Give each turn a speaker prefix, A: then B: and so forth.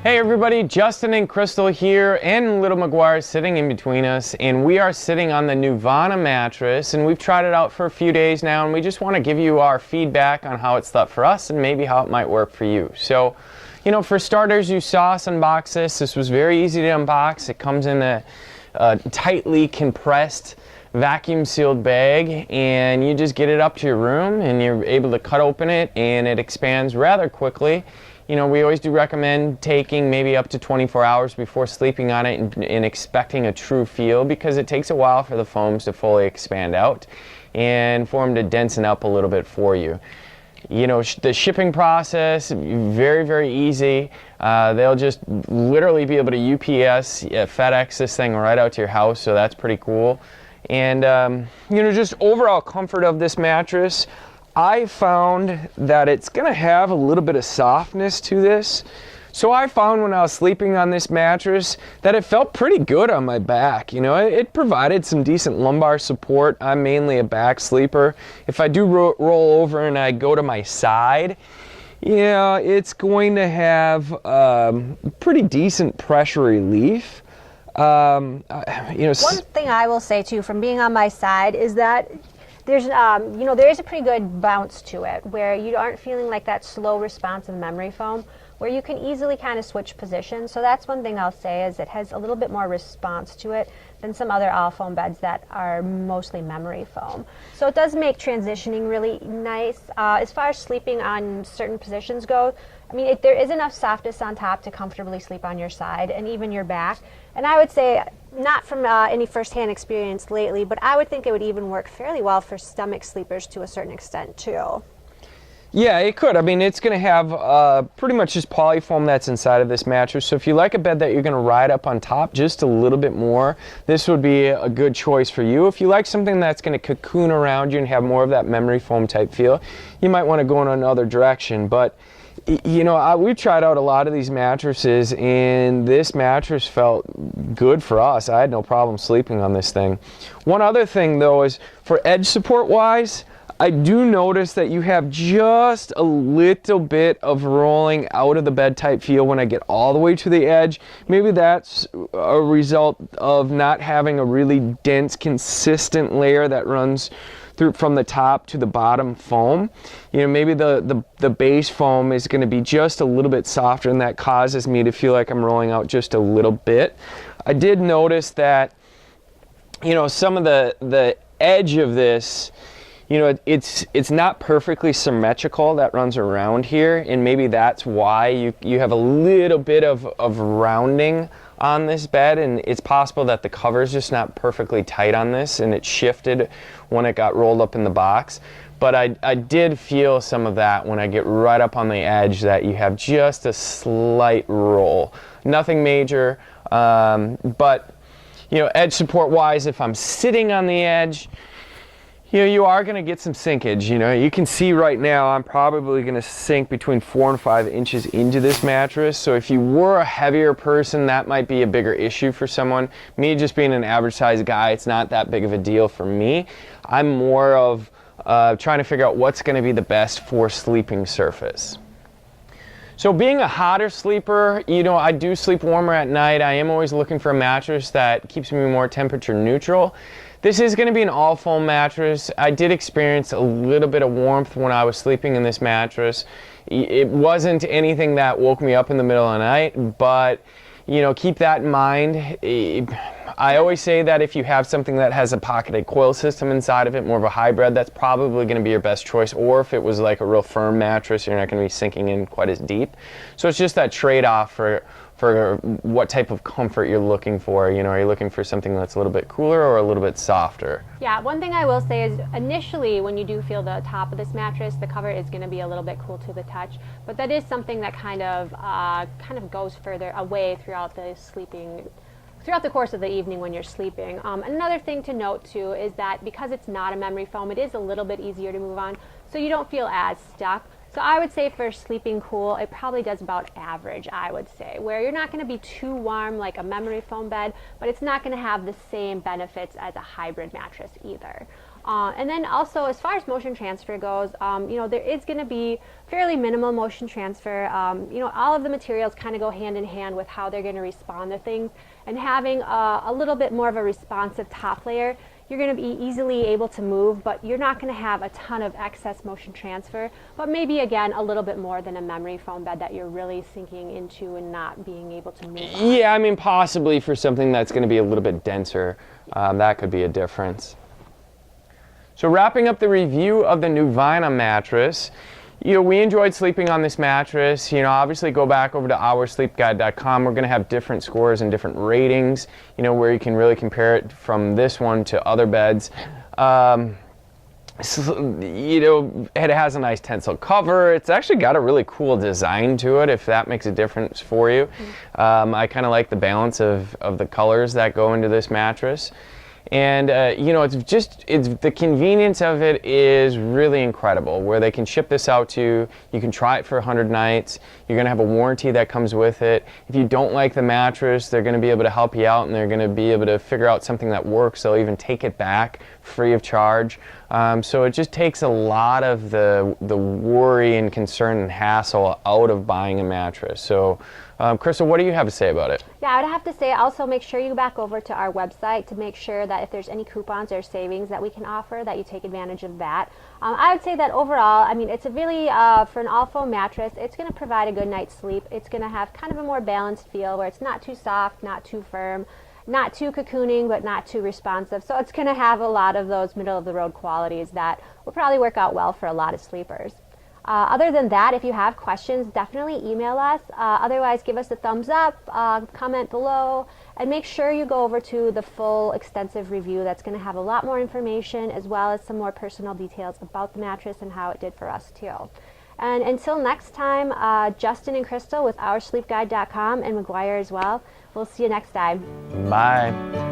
A: Hey everybody, Justin and Crystal here, and Little McGuire sitting in between us, and we are sitting on the Nuvanna mattress, and we've tried it out for a few days now, and we just want to give you our feedback on how it's thought for us and maybe how it might work for you. So, you know, for starters, you saw us unbox this. This was very easy to unbox. It comes in a tightly compressed vacuum sealed bag, and you just get it up to your room and you're able to cut open it, and it expands rather quickly. You know, we always do recommend taking maybe up to 24 hours before sleeping on it and expecting a true feel, because it takes a while for the foams to fully expand out and for them to densen up a little bit for you. You know, the shipping process, very, very easy. They'll just literally be able to UPS, FedEx this thing right out to your house, so that's pretty cool. And, you know, just overall comfort of this mattress, I found that it's going to have a little bit of softness to this. So I found when I was sleeping on this mattress that it felt pretty good on my back. You know, it provided some decent lumbar support. I'm mainly a back sleeper. If I do roll over and I go to my side, yeah, it's going to have pretty decent pressure relief. You know,
B: one thing I will say too, from being on my side, is that there's, you know, there is a pretty good bounce to it, where you aren't feeling like that slow response of memory foam, where you can easily kind of switch positions. So that's one thing I'll say, is it has a little bit more response to it than some other all foam beds that are mostly memory foam. So it does make transitioning really nice. As far as sleeping on certain positions go, I mean, there is enough softness on top to comfortably sleep on your side and even your back. And I would say, not from any first-hand experience lately, but I would think it would even work fairly well for stomach sleepers to a certain extent too.
A: Yeah, it could. I mean, it's going to have pretty much just polyfoam that's inside of this mattress. So if you like a bed that you're going to ride up on top just a little bit more, this would be a good choice for you. If you like something that's going to cocoon around you and have more of that memory foam type feel, you might want to go in another direction. But you know, we've tried out a lot of these mattresses, and this mattress felt good for us. I had no problem sleeping on this thing. One other thing though is, for edge support wise, I do notice that you have just a little bit of rolling out of the bed type feel when I get all the way to the edge. Maybe that's a result of not having a really dense, consistent layer that runs through from the top to the bottom foam. You know, maybe the base foam is going to be just a little bit softer, and that causes me to feel like I'm rolling out just a little bit. I did notice that, you know, some of the edge of this, you know, it's not perfectly symmetrical that runs around here, and maybe that's why you have a little bit of rounding on this bed, and it's possible that the cover is just not perfectly tight on this, and it shifted when it got rolled up in the box. But I did feel some of that when I get right up on the edge, that you have just a slight roll. Nothing major, but, you know, edge support wise, if I'm sitting on the edge, you know, you are going to get some sinkage. You know, you can see right now I'm probably going to sink between 4 and 5 inches into this mattress. So if you were a heavier person, that might be a bigger issue for someone. Me, just being an average size guy, it's not that big of a deal for me. I'm more of trying to figure out what's going to be the best for sleeping surface. So being a hotter sleeper, you know, I do sleep warmer at night. I am always looking for a mattress that keeps me more temperature neutral. This is going to be an all foam mattress. I did experience a little bit of warmth when I was sleeping in this mattress. It wasn't anything that woke me up in the middle of the night, but, you know, keep that in mind. I always say that if you have something that has a pocketed coil system inside of it, more of a hybrid, that's probably going to be your best choice. Or if it was like a real firm mattress, you're not going to be sinking in quite as deep. So it's just that trade-off for what type of comfort you're looking for. You know, are you looking for something that's a little bit cooler or a little bit softer?
B: Yeah, one thing I will say is, initially when you do feel the top of this mattress, the cover is going to be a little bit cool to the touch, but that is something that kind of goes further away throughout the course of the evening when you're sleeping. Another thing to note too is that because it's not a memory foam, it is a little bit easier to move on, so you don't feel as stuck. So I would say for sleeping cool, it probably does about average, I would say, where you're not going to be too warm like a memory foam bed, but it's not going to have the same benefits as a hybrid mattress either. And then also, as far as motion transfer goes, there is going to be fairly minimal motion transfer. All of the materials kind of go hand in hand with how they're going to respond to things. And having a little bit more of a responsive top layer, you're going to be easily able to move, but you're not going to have a ton of excess motion transfer, but maybe again a little bit more than a memory foam bed that you're really sinking into and not being able to move on.
A: Yeah, I mean, possibly for something that's going to be a little bit denser, that could be a difference. So wrapping up the review of the Nuvanna mattress, we enjoyed sleeping on this mattress. Obviously go back over to oursleepguide.com. We're going to have different scores and different ratings, where you can really compare it from this one to other beds. It has a nice tensile cover. It's actually got a really cool design to it, if that makes a difference for you. I kind of like the balance of the colors that go into this mattress. And it's the convenience of it is really incredible, where they can ship this out to you. You can try it for 100 nights. You're going to have a warranty that comes with it. If you don't like the mattress, they're going to be able to help you out, and they're going to be able to figure out something that works. They'll even take it back free of charge. So it just takes a lot of the worry and concern and hassle out of buying a mattress. So Crystal, what do you have to say about it?
B: Yeah, I would have to say also make sure you go back over to our website to make sure that if there's any coupons or savings that we can offer, that you take advantage of that. I would say that overall, it's a really, for an all-foam mattress, it's going to provide a good night's sleep. It's going to have kind of a more balanced feel where it's not too soft, not too firm, not too cocooning, but not too responsive. So it's going to have a lot of those middle-of-the-road qualities that will probably work out well for a lot of sleepers. Other than that, if you have questions, definitely email us. Otherwise, give us a thumbs up, comment below, and make sure you go over to the full extensive review that's going to have a lot more information as well as some more personal details about the mattress and how it did for us too. And until next time, Justin and Crystal with oursleepguide.com and McGuire as well. We'll see you next time.
A: Bye.